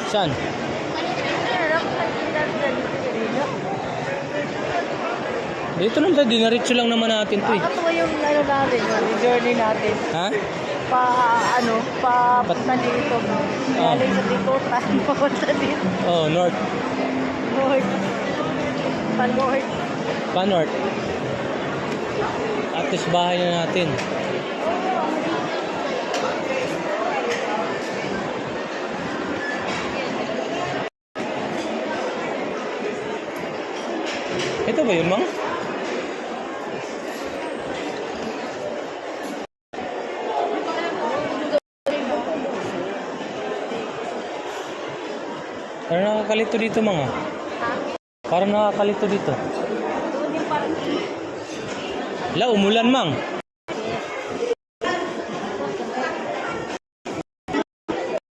Saan? Dito lang tayo, dinaritso lang naman natin to eh. Ito yung ano natin, yung journey natin. Ha? Papunta dito. Galing sa Tikotan, papunta dito. Oh, north. North. Pa-north. Pa-north. At least bahay na natin. Ito ba yun, Mang? Parang nakakalito dito, Mang. Parang nakakalito dito. La, umulan, Mang.